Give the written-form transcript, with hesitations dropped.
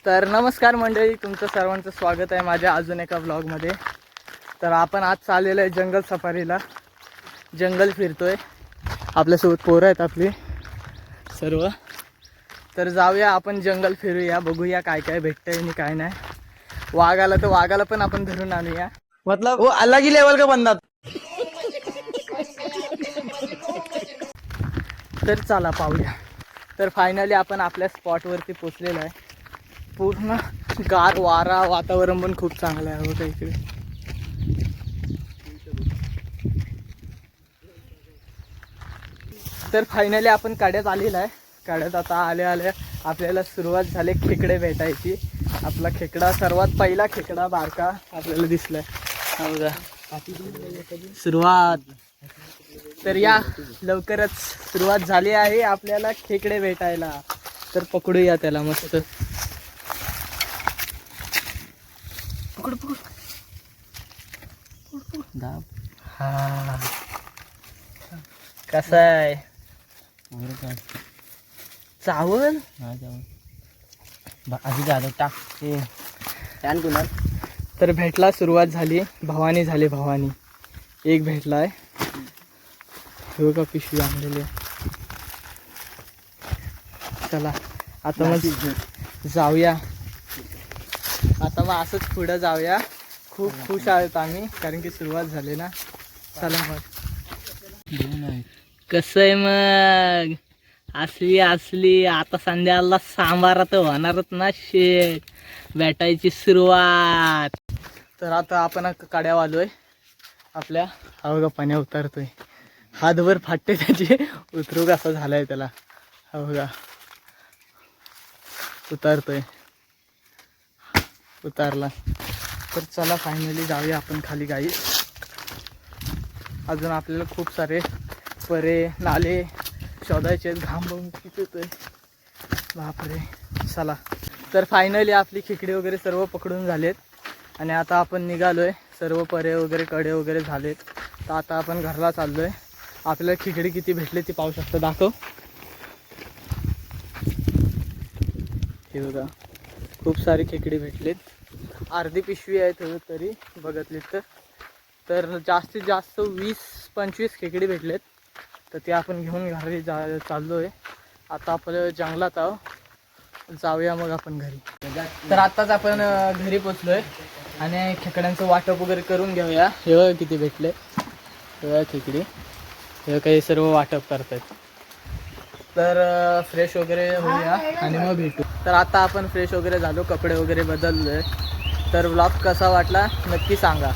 तर नमस्कार मंडळी, तुमचं सर्वांचं स्वागत आहे माझ्या अजून एका व्लॉगमध्ये. तर आपण आज चाललेलो आहे जंगल सफारीला. जंगल फिरतोय, आपल्यासोबत पोरं आहेत आपली सर्व. तर जाऊया आपण जंगल फिरूया, बघूया काय काय भेटतंय आणि काय नाही. वाघ आला तर वाघाला पण आपण धरून आणूया. मतलब वो अलग ही लेवल का बंदा. तर चला पाहूया. तर फायनली आपण आपल्या स्पॉटवरती पोचलेलो आहे. पूर्ण गार वारा, वातावरण पण खूप चांगलं आहे होतं इकडे. तर फायनली आपण कड्यात आलेला आहे. कड्यात आता आल्या आल्या आपल्याला सुरुवात झाली खेकडे भेटायची. आपला खेकडा, सर्वात पहिला खेकडा बारका आपल्याला दिसलाय. हा बघा सुरुवात. तर या लवकरच सुरुवात झाली आहे आपल्याला खेकडे भेटायला. तर पकडूया त्याला मस्त. पकड पकड दाब. हा कसा आहे चावल? आधी झालं टाक ते छान कुणाल. तर भेटला, सुरुवात झाली. भवानी झाली, भवानी एक भेटलाय. हे का पिशवी आणलेली आहे. चला आता मग जाऊया. आता मग असंच पुढं जाऊया. खूप खुश आहोत आम्ही, कारण की सुरुवात झाली ना. चला मग. कसं आहे मग? असली आता संध्याला सांबार तर होणारच ना. शेक भेटायची सुरुवात. तर आता आपण काड्या वालोय आपल्या. हा बघा पाण्या उतरतोय, हातभर फाटते त्याची. उतरू कसा झालाय त्याला. हा बघा उतरतोय, उतारला. तर चला फायनली जाऊया आपण खाली. गाई अजून आपल्याला खूप सारे परे नाले शोधायचे आहेत. घाम बघून किती येतोय बापरे. चला तर फायनली आपली खेकडे वगैरे सर्व पकडून झालेत आणि आता आपण निघालोय. सर्व परे वगैरे कडे वगैरे झालेत. तर आता आपण घरला चाललोय. आपल्याला खेकडे किती भेटले ते पाहू शकतो. दाखव. हे बघा खूप सारे खेकडे भेटलेत. अर्धी पिशवी आहेत तरी बघितलीत तर जास्तीत जास्त 20-25 खेकडे भेटलेत. तर ते आपण घेऊन घरी चाललोय. आता आपलं जंगलात आहो, जाऊया मग आपण घरी. तर आत्ताच आपण घरी पोचलोय आणि खेकड्यांचं वाटप वगैरे करून घेऊया. हे बघा किती भेटले. हे बघा खेकडी, हे काही सर्व वाटप करतात. तर फ्रेश वगैरे होऊया आणि मग भेटू. तर आता आपण फ्रेश वगैरे झालो, कपडे वगैरे बदललोय. तर व्लॉग कसा वाटला नक्की सांगा.